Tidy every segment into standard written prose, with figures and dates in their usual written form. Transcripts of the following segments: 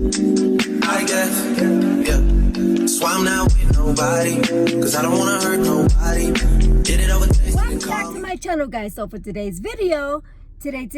I guess, yeah. That's why I'm not with nobody, cause I don't wanna hurt nobody. Did it over taste. Welcome back to my channel, guys. So for today's video, today,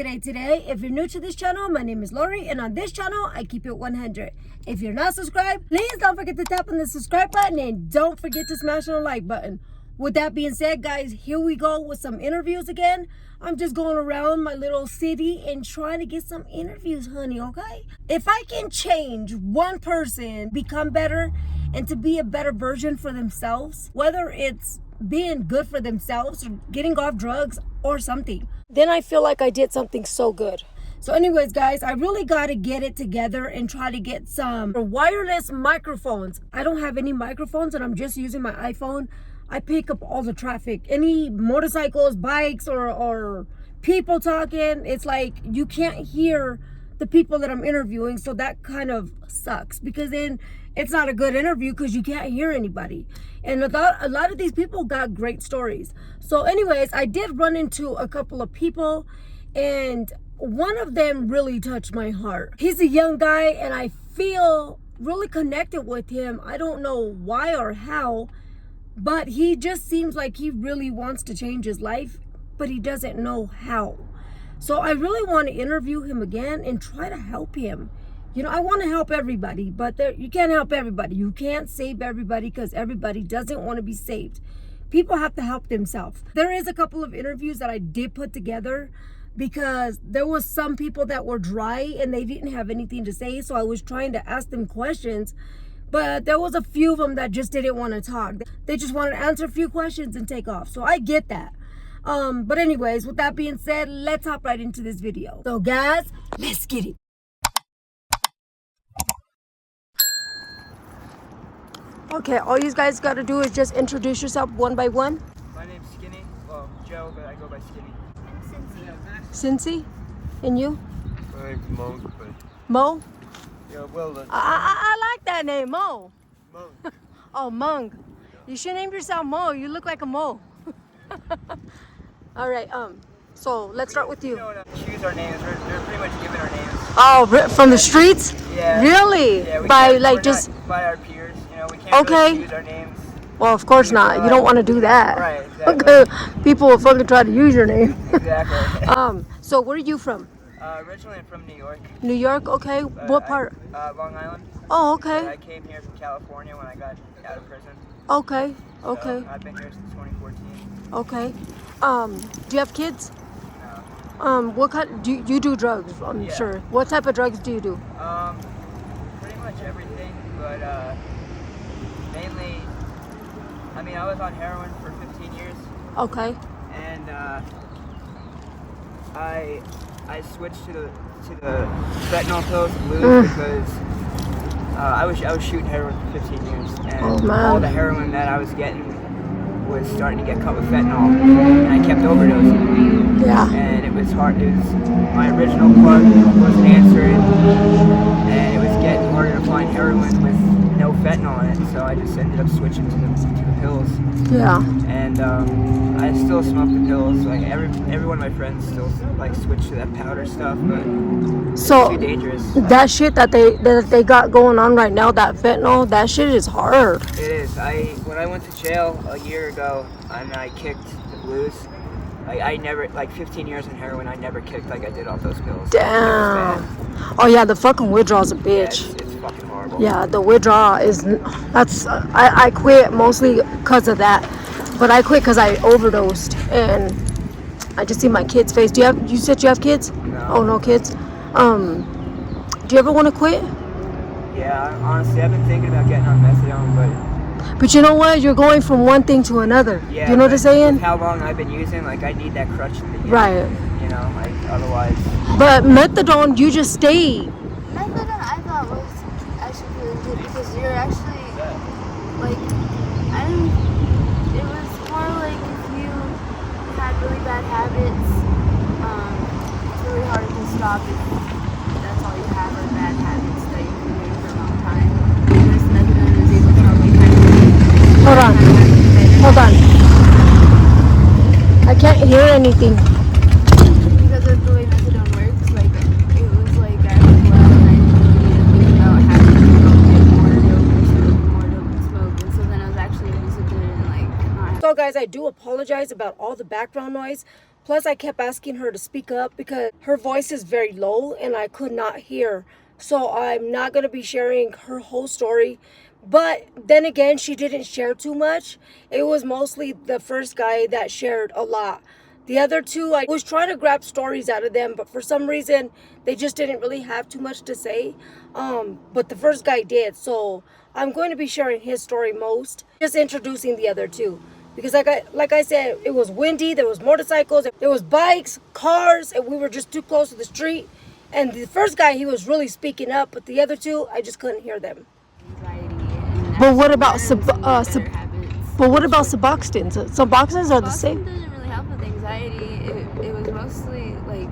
if you're new to this channel, my name is Laurie, and on this channel, I keep it 100. If you're not subscribed, please don't forget to tap on the subscribe button, and don't forget to smash on the like button. With that being said, guys, here we go with some interviews again. I'm just going around my little city and trying to get some interviews, honey, okay? If I can change one person, become better, and to be a better version for themselves, whether it's being good for themselves or getting off drugs or something, then I feel like I did something so good. So anyways, guys, I really got to get it together and try to get some wireless microphones. I don't have any microphones and I'm just using my iPhone. I pick up all the traffic, any motorcycles, bikes, or people talking. It's like you can't hear the people that I'm interviewing, so that kind of sucks, because then it's not a good interview because you can't hear anybody. And a lot of these people got great stories. So anyways, I did run into a couple of people, and one of them really touched my heart. He's a young guy, and I feel really connected with him. I don't know why or how, but he just seems like he really wants to change his life, but he doesn't know how. So I really want to interview him again and try to help him. You know, I want to help everybody, but you can't help everybody. You can't save everybody because everybody doesn't want to be saved. People have to help themselves. There is a couple of interviews that I did put together because there was some people that were dry and they didn't have anything to say. So I was trying to ask them questions, but there was a few of them that just didn't want to talk. They just wanted to answer a few questions and take off. So I get that. But anyways, with that being said, let's hop right into this video. So guys, let's get it. Okay, all you guys got to do is just introduce yourself one by one. My name's Skinny. Well, Joe, but I go by Skinny. I'm Cincy. And you? My name's Monk, but... Mo? Yeah, well done. I like that name, Mo. Monk. Oh, Monk. You should name yourself Mo. You look like a Mo. All right, so let's start with you. We don't choose our names. They're pretty much given our names. Oh, from the streets? Yeah. Really? Yeah, By we're just... not by our peers. You know, we can't really choose our names. Well, of course not. You don't want to do that. Right, exactly. People will fucking try to use your name. Exactly. So where are you from? Originally I'm from New York. New York, okay. What part? Long Island. Oh, But okay. I came here from California when I got out of prison. Okay, So okay, I've been here since 2014. okay. Do you have kids? No. What kind? Do you do drugs? I'm Yeah. sure. What type of drugs do you do? Pretty much everything, but mainly, I mean, I was on heroin for 15 years, Okay. and I switched to the fentanyl pills, blues, because I was shooting heroin for 15 years, and Oh, man. all the heroin that I was getting was starting to get cut with fentanyl, and I kept overdosing. Yeah. And it was hard. My original plug wasn't answering, and it was getting harder to find heroin with no fentanyl in it. So I just ended up switching to the pills. Yeah. And I still smoke the pills. Like every one of my friends still like switch to that powder stuff, but So it's too dangerous. that shit that they got going on right now, that fentanyl, that shit is hard. It is. When I went to jail a year ago and I kicked the blues, I never, like 15 years in heroin, I never kicked like I did off those pills. Damn. Oh yeah, the fucking withdrawal's a Yeah, bitch. it's fucking horrible. Yeah, the withdrawal I quit mostly because of that, but I quit because I overdosed and I just see my kids' face. You said you have kids? No. Oh, no kids. Do you ever want to quit? Yeah, honestly, I've been thinking about getting on methadone, But you know what? You're going from one thing to another. yeah. You know what I'm saying? With how long I've been using, like I need that crutch in the beginning. Right. You know, like otherwise. But methadone, you just stay. Methadone I thought was actually really good because you're actually like it was more like if you had really bad habits, it's really hard to stop if that's all you have are bad habits that you've been doing for a long time. Whereas methadone is able to help you kind of Hold on. Hold on. I can't hear anything. because of the way methadone works, like it was like I was well and I needed to about guys, I do apologize about all the background noise. Plus, I kept asking her to speak up because her voice is very low and I could not hear. So I'm not going to be sharing her whole story. But then again, she didn't share too much. It was mostly the first guy that shared a lot. The other two, I was trying to grab stories out of them, but for some reason, they just didn't really have too much to say. But the first guy did, so I'm going to be sharing his story most. Just introducing the other two. Because like I said, it was windy, there was motorcycles, there was bikes, cars, and we were just too close to the street. And the first guy, he was really speaking up, but the other two, I just couldn't hear them. But what about Suboxone? Suboxones are the same. Doesn't really help with anxiety. It was mostly like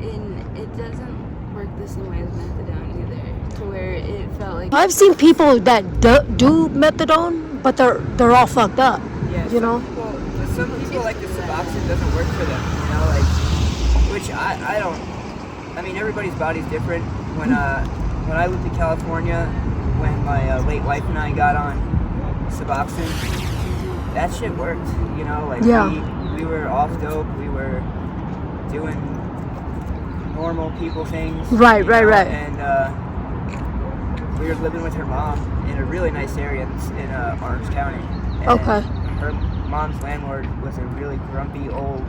it doesn't work the same way as methadone either. To where it felt like I've seen people that do methadone, but they're all fucked up. Yeah, you know. Some people like the Suboxone doesn't work for them. You know, like which I don't. I mean, everybody's body's different. When I lived in California, when my late wife and I got on Suboxone, that shit worked. You know, like we were off dope. We were doing normal people things. Right. And we were living with her mom in a really nice area in Orange County. And Okay. Her mom's landlord was a really grumpy, old,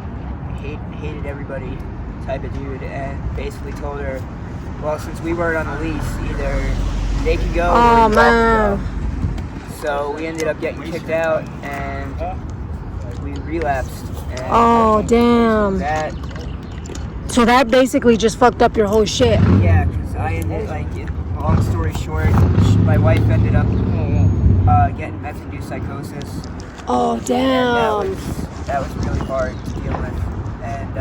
hated everybody type of dude, and basically told her, well, since we weren't on the lease, either they could go or you have to go. So we ended up getting kicked out, and we relapsed. And Damn. So that basically just fucked up your whole shit. Yeah, because I ended, long story short, my wife ended up getting meth-induced psychosis. Oh, damn. And that was really hard to deal with. And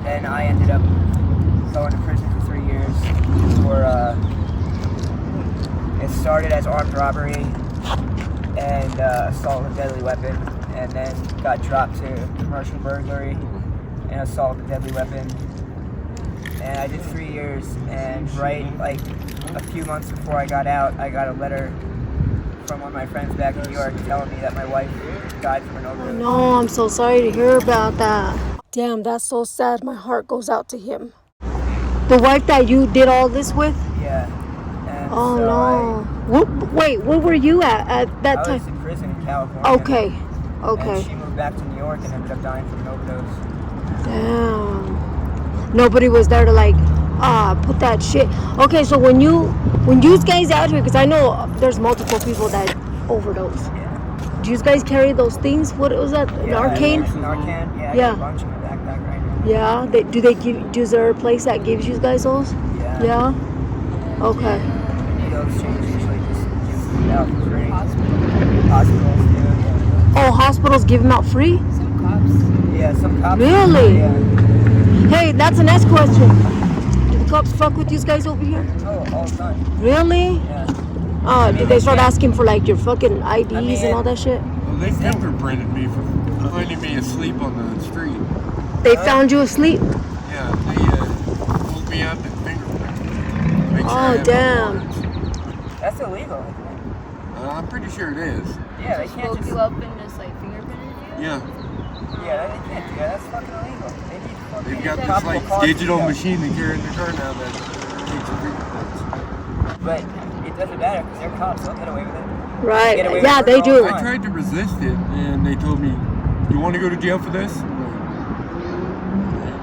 then I ended up going to prison for 3 years for, it started as armed robbery and assault with a deadly weapon, and then got dropped to commercial burglary and assault with a deadly weapon. And I did 3 years, and a few months before I got out, I got a letter from one of my friends back in New York telling me that my wife died from an overdose. No, I'm so sorry to hear about that. Damn, that's so sad. My heart goes out to him. The wife that you did all this with? Yeah. And Oh, so no. Where were you at that I time? was in prison in California. Okay. And she moved back to New York and ended up dying from an overdose. Damn. Nobody was there to put that shit. Okay, so when you guys out here, because I know there's multiple people that overdose. Yeah. Do you guys carry those things? What was that? Narcan? Narcan. Yeah. I Yeah. got a bunch in my backpack right now. Yeah. Is there a place that gives you guys those? Yeah. Yeah. Okay. The exchange usually just gives them out for free. Hospitals do. Yeah. Oh, hospitals give them out free? some cops. Yeah, some cops. Really? Yeah. Hey, that's the next question. Do the cops fuck with you guys over here? Oh, all the time. Really? Yeah. Did they start asking for your fucking IDs and all that shit? Well, they fingerprinted me for finding me asleep on the street. They found you asleep? Yeah, they pulled me up and fingerprinted. Make sure I Oh, have no damn. warrants. That's illegal, I think. I'm pretty sure it is. Yeah, they can't Woke just. you up and just fingerprinted you? Yeah. Yeah, they can't do that. That's fucking illegal. They need fucking. They've got probable this cause to digital go. machine they carry in their car now that takes your fingerprints. But it doesn't matter because they're cops. They'll get away with it. Right. Get away Yeah, with they murder all do. the I tried to resist it, and they told me, "You want to go to jail for this?"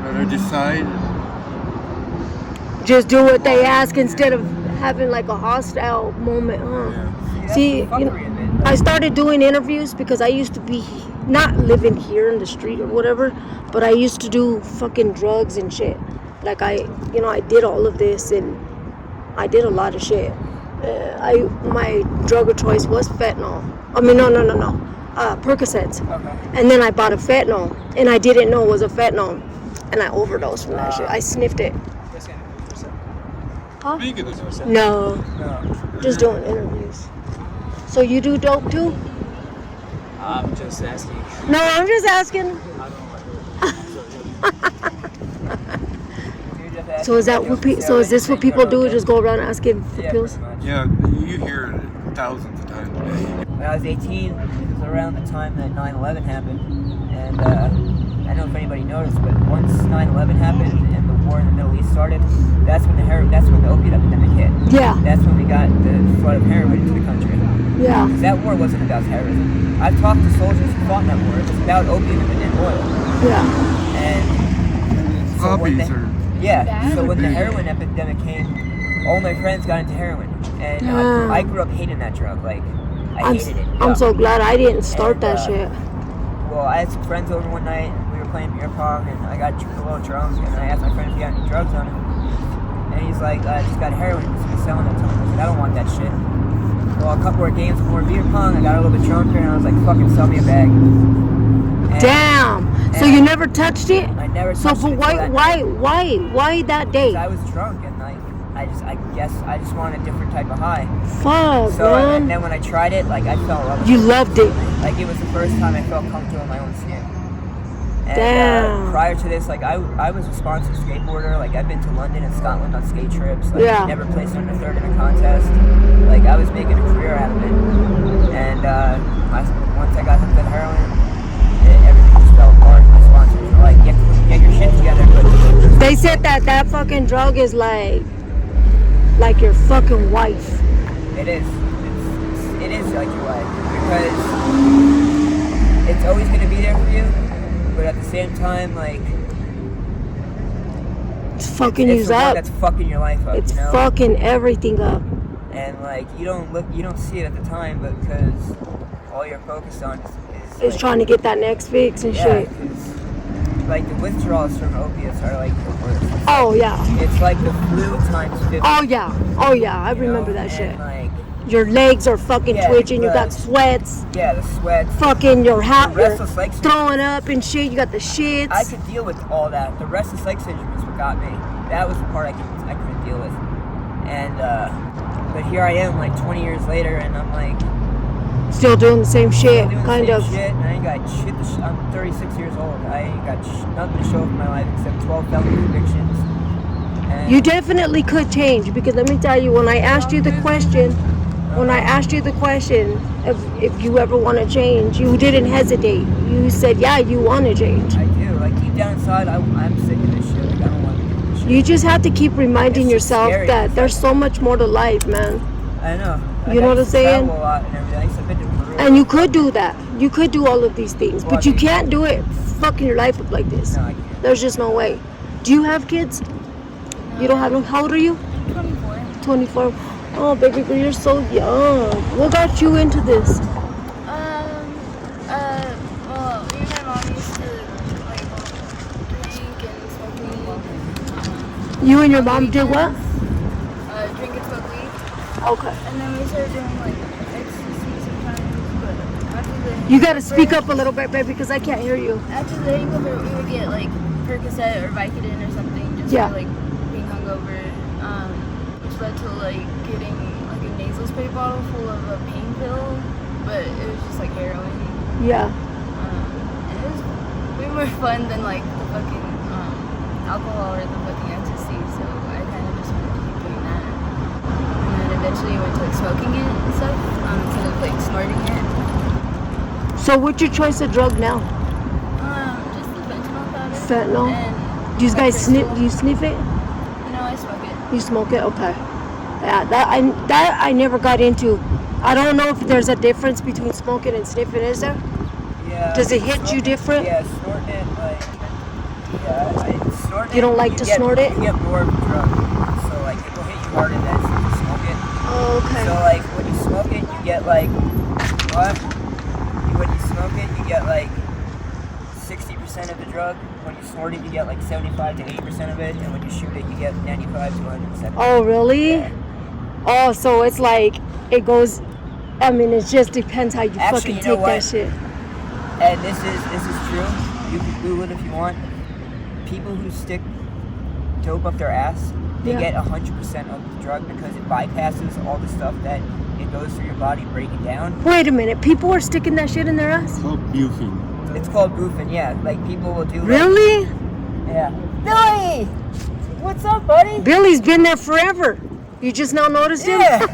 But I just sighed. Just do what they ask instead of having a hostile moment, huh? Yeah. See, I started doing interviews because I used to be not living here in the street or whatever, but I used to do fucking drugs and shit. I did all of this and I did a lot of shit. My drug of choice was fentanyl. I mean, no. Percocets. Okay. And then I bought a fentanyl and I didn't know it was a fentanyl and I overdosed from that shit. I sniffed it. Huh? Speaking of this, No, No. just doing interviews. So you do dope too? I'm just asking. No, I'm just asking. So is that is this what people do? Just go around asking for Yeah, pills? pretty much. yeah, you hear it thousands of times a day. when I was 18, it was around the time that 9/11 happened. And I don't know if anybody noticed, but once 9/11 happened and the war in the Middle East started, that's when the opiate epidemic hit. Yeah. That's when we got the flood of heroin into the country. Yeah. Because that war wasn't about terrorism. I've talked to soldiers who fought in that war. It was about opium and oil. Yeah. And so Hobbies are yeah. So when the big. heroin epidemic came, all my friends got into heroin, and Damn. I grew up hating that drug. Like I hated it. I'm Yeah. so glad I didn't start And, that shit. Well, I had some friends over one night. We were playing beer pong, and I got a little drunk, and I asked my friend if he had any drugs on him. And he's like, I just got heroin because he was selling it to him. I was like, I don't want that shit. Well, a couple more games, more beer pong. I got a little bit drunker, and I was like, fucking sell me a bag. And Damn. So and you never touched it? I never So touched for it until that night. why that day? 'Cause I was drunk, and like, I guess I just wanted a different type of high. Fuck, So, and man. then when I tried it, like, I fell in love with You it. loved it. Like, it was the first time I felt comfortable in my own skin. And Damn. prior to this, like, I was a sponsored skateboarder. Like, I've been to London and Scotland on skate trips. Like, Yeah. never placed under third in a contest. Like, I was making a career out of it. And once I got hooked on heroin, everything just fell apart. My sponsors were like, get your shit together. But They said that fucking drug is like your fucking wife. it is. It is like your life. Because it's always going to be there for you. But at the same time, like, It's fucking it's you the one up. that's fucking your life up, It's you know? fucking everything up. And like you don't see it at the time, but because all you're focused on is It's like, trying to get that next fix and yeah, shit. 'cause, like the withdrawals from opiates are like the worst. Oh yeah. It's like the flu times 50. Oh yeah. Oh yeah. I you know? remember that And, shit. Like, Your legs are fucking Yeah, twitching. You got because- sweats. yeah, the sweats. Fucking your hat. The You're restless leg syndrome. throwing up and shit. You got the shits. I could deal with all that. The restless leg syndrome is what got me. That was the part I couldn't deal with. And but here I am, like 20 years later, and I'm like Still doing the same shit, doing the kind same of. shit, and I ain't got shit. I'm 36 years old. I ain't got nothing to show for my life except 12 felony convictions. And You definitely could change because let me tell you, when I asked you the question, if you ever want to change, you didn't hesitate. You said, yeah, you want to change. I do. Like deep down inside, I'm sick of this shit. Like I don't want to do this shit. You just have to keep reminding It's just yourself scary. that there's so much more to life, man. I know. Like, You know I what I'm used to saying? travel a lot and everything. I used to been to Peru. And you could do that. You could do all of these things, Well, but I you mean- can't do it fucking your life up like this. No, I can't. There's just no way. Do you have kids? You don't have them? How old are you? 24. 24. Oh, baby girl, you're so young. What got you into this? Well, me and my mom used to, like, drink and smoke weed. You and your mom did what? Drink and smoke weed. Okay. And then we started doing, like, ecstasy sometimes, but after the... You gotta speak up a little bit, baby, because I can't hear you. After the hangover, we would get, like, Percocet or Vicodin or something, just Yeah. for, like, being hungover, which led to, like, getting, like, a nasal spray bottle full of a pain pill, but it was just, like, heroin. Yeah. And it was way more fun than like the fucking alcohol or the fucking ecstasy, so I kind of just wanted to keep doing that. And then eventually I went to like smoking it and stuff instead of like snorting it. So what's your choice of drug now? Just the fentanyl powder. Fentanyl? And Do you guys sniff? crystal. Do you sniff it? No, I smoke it. You smoke it? Okay. Yeah, that I never got into. I don't know if there's a difference between smoking and sniffing. Is there? Yeah. Does it hit you Snorting- different? Yeah, snorting it, like, snorting You don't like to snort it? You get more of a drug. So, like, it will hit you harder than if you smoke it. Oh, okay. So, like, when you smoke it, you get, like, what? When you smoke it, you get, like, 60% of the drug. When you snort it, you get, like, 75 to 80% of it. And when you shoot it, you get 95 to 100%. Oh, really? Yeah. Oh, so it's like it goes. I mean, it just depends how you Actually, fucking you know take that what? shit. And this is true. You can Google it if you want. People who stick dope up their ass, they Yeah. get 100% of the drug because it bypasses all the stuff that it goes through your body breaking down. Wait a minute. People are sticking that shit in their ass? called bufing. It's called boofing, yeah. Like people will do. Like, Really? yeah. Billy, what's up, buddy? Billy's been there forever. You just now noticed him? Yeah.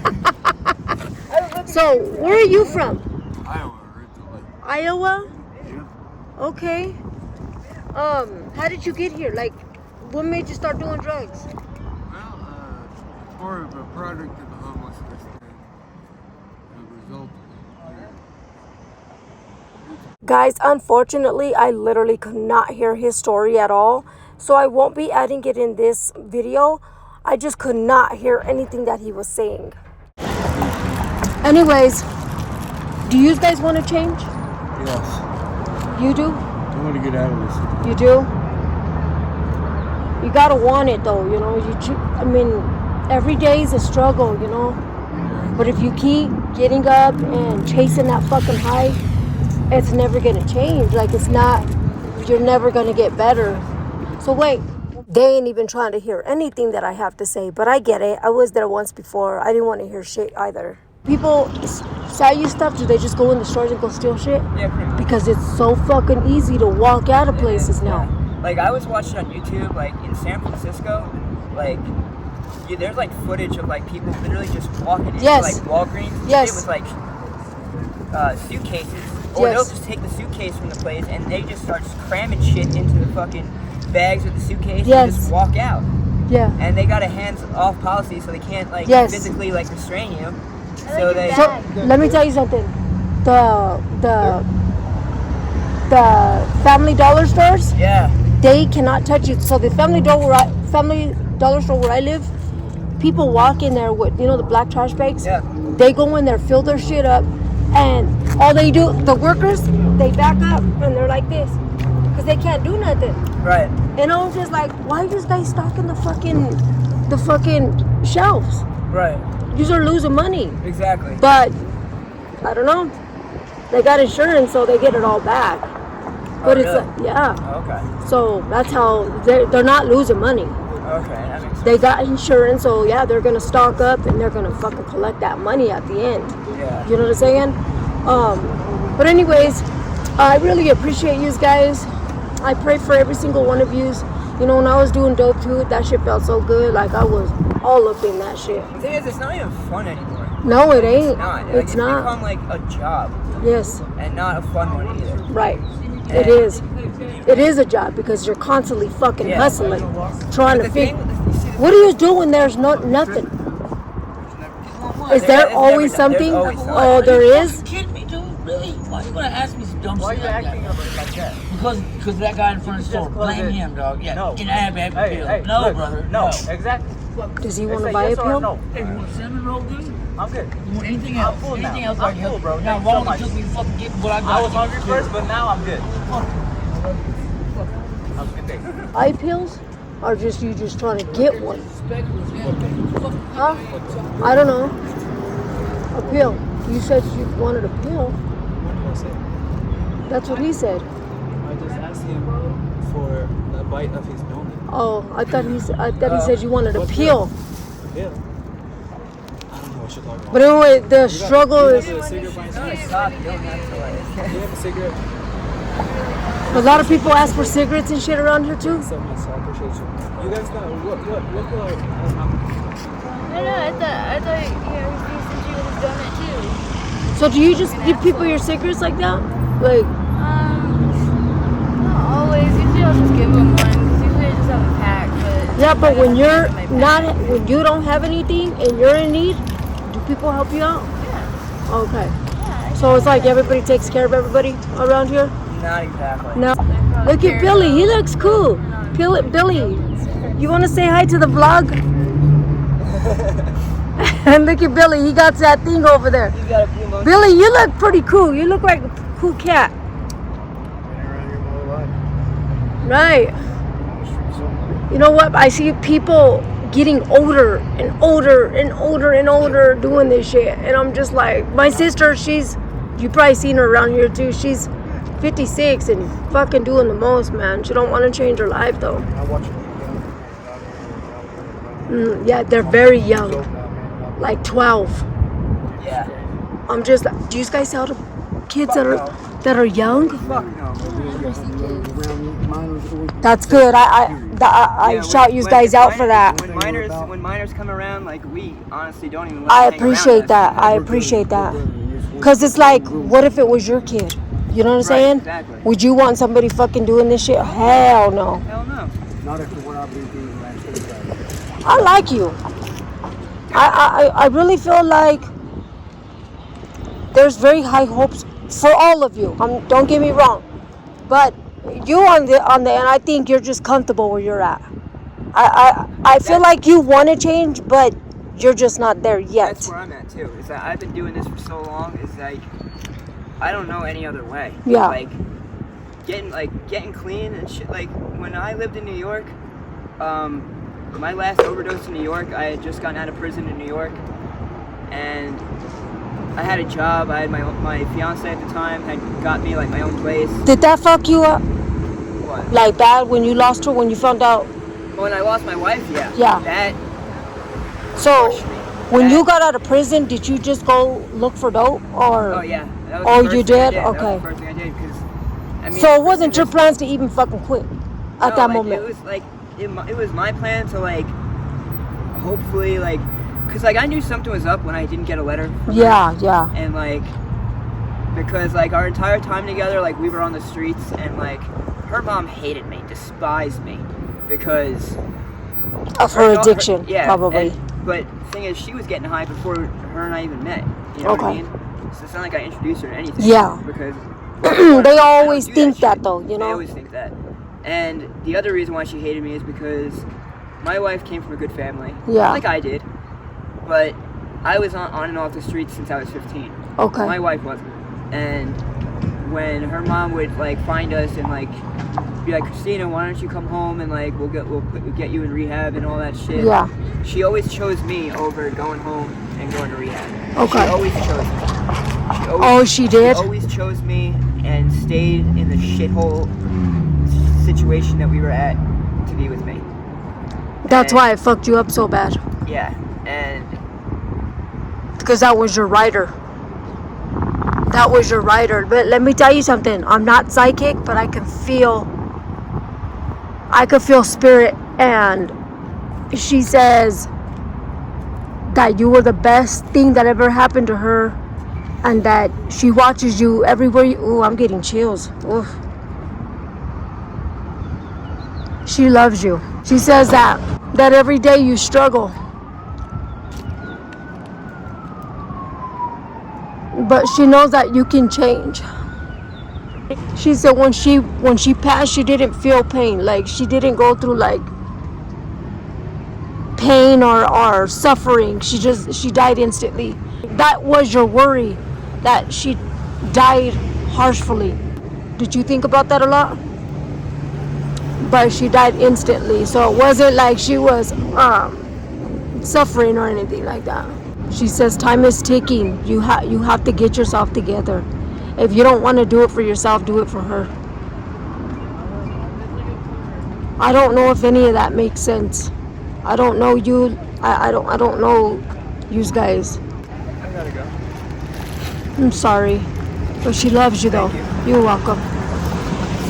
So, where are you from? Iowa? Yeah. Okay. How did you get here? Like, what made you start doing drugs? Well, part of a product of the homelessness and a result of it. Guys, unfortunately, I literally could not hear his story at all. So I won't be adding it in this video. I just could not hear anything that he was saying. Anyways, do you guys want to change? Yes. You do? I want to get out of this. You do? You gotta want it though, you know. I mean, every day is a struggle, you know. But if you keep getting up and chasing that fucking high, it's never gonna change. Like, it's not, you're never gonna get better. So wait, they ain't even trying to hear anything that I have to say, but I get it. I was there once before. I didn't want to hear shit either. People sell you stuff, do they just go in the stores and go steal shit? Yeah, pretty much. Because it's so fucking easy to walk out of places now. Like, I was watching on YouTube, like, in San Francisco, like, there's, like, footage of, like, people literally just walking into, Yes. like, Walgreens and Yes. shit with, like, suitcases. Or Yes. they'll just take the suitcase from the place and they just start just cramming shit into the fucking bags with the suitcase Yes. and just walk out. Yeah. And they got a hands-off policy, so they can't, like, Yes. physically, like, restrain you. So they... So let me tell you something. The Family Dollar stores, Yeah. they cannot touch you. So the Family Dollar store where I live, people walk in there with, you know, the black trash bags. Yeah. They go in there, fill their shit up, and all they do, the workers, they back up and they're like this, because they can't do nothing. Right. And I was just like, why are you guys stocking the fucking shelves? Right. You are losing money. Exactly. But I don't know. They got insurance, so they get it all back. But it's really? yeah. Okay. So that's how they're not losing money. Okay, that makes sense. They got insurance, so yeah, they're gonna stock up and they're gonna fucking collect that money at the end. Yeah. You know what I'm saying? But anyways, I really appreciate you guys. I pray for every single one of you. You know, when I was doing dope too, that shit felt so good. Like, I was all up in that shit. The thing is, it's not even fun anymore. No, it ain't. It's not. It's not. become like a job Yes. and not a fun one either. Right. It is. It is a job because you're constantly fucking Yeah. hustling, trying to The figure. thing, What do you do when there's nothing? Is there always something? There's always something. Oh, there is? You kidding me, dude? Really? Why are you gonna ask me some dumb Why are shit you like acting that? like that? Because that guy in front of the store. Blame him, dog. Yeah. No. Can I have a pill? No, look, brother. No, exactly. Does he It's want to a buy yes a or pill? No. Hey, you want cinnamon roll, dude? I'm good. You want anything I'm else? full now. Anything else? I'm I can full, help bro. you. Now, Thank you why so don't much. you took me to fucking get what I got? I was hungry first, but now I'm good. Have a good day. Eye pills? Or just you just trying to get one? Huh? I don't know. A pill. You said you wanted a pill. That's what he said. I just asked him for a bite of his donut. Oh, I thought he said you wanted a pill. Yeah. I don't know what you're talking about. But anyway, the struggle is. You have a cigarette by any chance? Stop. You don't have to like. Do you have a cigarette? A lot of people ask for cigarettes and shit around here too. So much, so I appreciate you. You guys got what color? I thought he sent you his donut too. So do you just give people your cigarettes like that? Like, Not always. Usually I'll just give them one because usually I just have a pack. But yeah, but when you're My pack. not, when you don't have anything and you're in need, do people help you out? Yeah. Okay. Yeah. So it's like everybody takes care of everybody around here? Not exactly. No. Look at Billy. He looks cool. Billy, you want to say hi to the vlog? And look at Billy. He got that thing over there. He's got a few months. Billy, you look pretty cool. You look like a cool cat. Right. You know what? I see people getting older and older and older and older doing this shit. And I'm just like, my sister, you probably seen her around here too. She's 56 and fucking doing the most, man. She don't want to change her life though. Yeah, they're very young. Like 12. Yeah. I'm just like, do you guys sell to kids that are young? Fuck no. That's good. I Yeah, shout you when guys out for that. When minors come around, like, we honestly don't even. I appreciate that. I appreciate that. Cause it's like, what if it was your kid? You know what I'm Right, saying? exactly. Would you want somebody fucking doing this shit? Hell no. Hell no. Not after what I've been through in the last 25 years. I like you. I really feel like there's very high hopes for all of you. Don't get me wrong, but you on the end, I think you're just comfortable where you're at. I feel like you want to change, but you're just not there yet. That's where I'm at too. Is that I've been doing this for so long. Is like I don't know any other way. Yeah. Like getting clean and shit. Like when I lived in New York, my last overdose in New York, I had just gotten out of prison in New York, and I had a job. I had my fiance at the time had got me like my own place. Did that fuck you up? What? Like bad when you lost her, when you found out? When I lost my wife, yeah. Yeah. That So, crushed me. when you got out of prison, did you just go look for dope, or? Oh yeah. That was Oh, the first you thing I did? That was Okay. the first thing I did because I mean. So it wasn't your plans to even fucking quit at that like, moment. It was like it was my plan to like hopefully like because like I knew something was up when I didn't get a letter from her. Yeah. And like because like our entire time together, like we were on the streets, and like her mom hated me, despised me because Of her addiction, yeah, probably. But the thing is, she was getting high before her and I even met. You know what I Okay. mean? So it's not like I introduced her to anything. Yeah. Because They I always don't do think that shit. though, you They know? always think that. And the other reason why she hated me is because my wife came from a good family. Yeah. Like I did. But I was on and off the streets since I was 15. Okay. My wife wasn't. And when her mom would like find us and like be like, Christina, why don't you come home and like we'll get you in rehab and all that shit. Yeah. She always chose me over going home and going to rehab. Okay. She always chose me. Oh, she did? She always chose me and stayed in the shithole situation that we were at to be with me. That's And- why it fucked you up so bad. Yeah, and Because that was your rider. That was your rider. But let me tell you something. I'm not psychic, but I can feel spirit, and she says that you were the best thing that ever happened to her, and that she watches you everywhere you. Ooh, I'm getting chills. Oof. She loves you. She says that every day you struggle, but she knows that you can change. She said when she passed, she didn't feel pain. Like she didn't go through like pain or suffering. She died instantly. That was your worry, that she died harshly. Did you think about that a lot? But she died instantly, so it wasn't like she was suffering or anything like that. She says time is ticking. You have to get yourself together. If you don't want to do it for yourself, do it for her. I don't know if any of that makes sense. I don't know you. I don't know you guys. I gotta go. I'm sorry, but she loves you though. Thank You're welcome.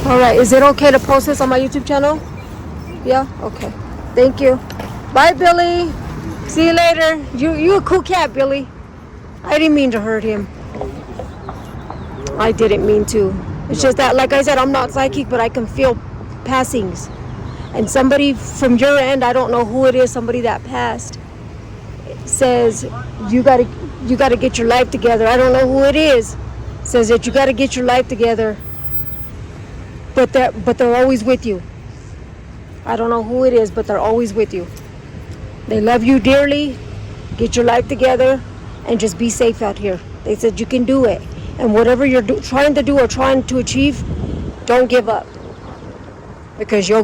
All right, is it okay to post this on my YouTube channel? Yeah. Okay. Thank you. Bye, Billy. See you later. You a cool cat, Billy. I didn't mean to hurt him. I didn't mean to. It's just that, like I said, I'm not psychic, but I can feel passings. And somebody from your end, I don't know who it is, somebody that passed, says you gotta get your life together. I don't know who it is. Says that you gotta get your life together. But they're always with you. I don't know who it is, but they're always with you. They love you dearly. Get your life together and just be safe out here. They said you can do it. And whatever you're trying to do or trying to achieve, don't give up. Because you'll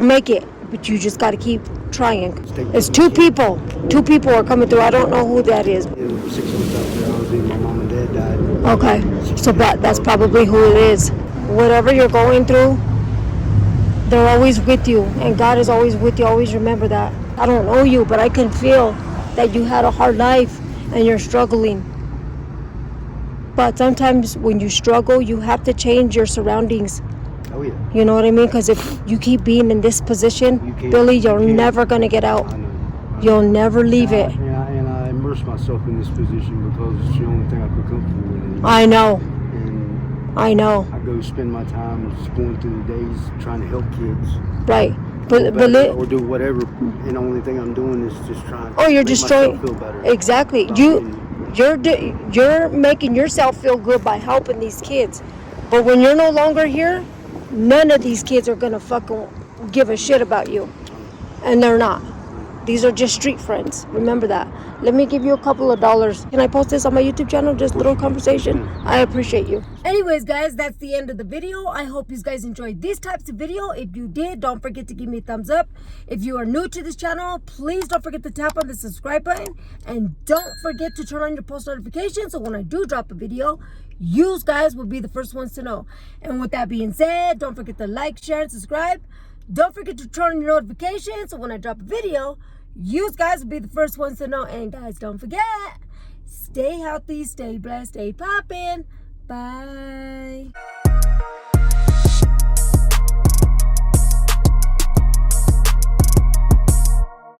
make it, but you just got to keep trying. It's two people. Two people are coming through. I don't know who that is. 6 months after I was in, my mom and dad died. Okay, so that's probably who it is. Whatever you're going through, they're always with you, and God is always with you. Always remember that. I don't know you, but I can feel that you had a hard life and you're struggling. But sometimes when you struggle, you have to change your surroundings. Oh yeah. You know what I mean? Because if you keep being in this position, Billy, you're never going to get out. I know. You'll never leave it. And I immersed myself in this position because it's the only thing I feel comfortable with. I know. And I know. I go spend my time just going through the days trying to help kids. Right. But or do whatever, and the only thing I'm doing is just trying to you're make destroying. myself feel better. Exactly. You're making yourself feel good by helping these kids. But when you're no longer here, none of these kids are gonna fucking give a shit about you, and they're not. These are just street friends. Remember that. Let me give you a couple of dollars. Can I post this on my YouTube channel? Just a little conversation. I appreciate you. Anyways, guys, that's the end of the video. I hope you guys enjoyed these types of video. If you did, don't forget to give me a thumbs up. If you are new to this channel, please don't forget to tap on the subscribe button. And don't forget to turn on your post notifications so when I do drop a video, you guys will be the first ones to know. And with that being said, don't forget to like, share, and subscribe. Don't forget to turn on your notifications so when I drop a video, you guys will be the first ones to know. And guys, don't forget, stay healthy, stay blessed, stay poppin'. Bye.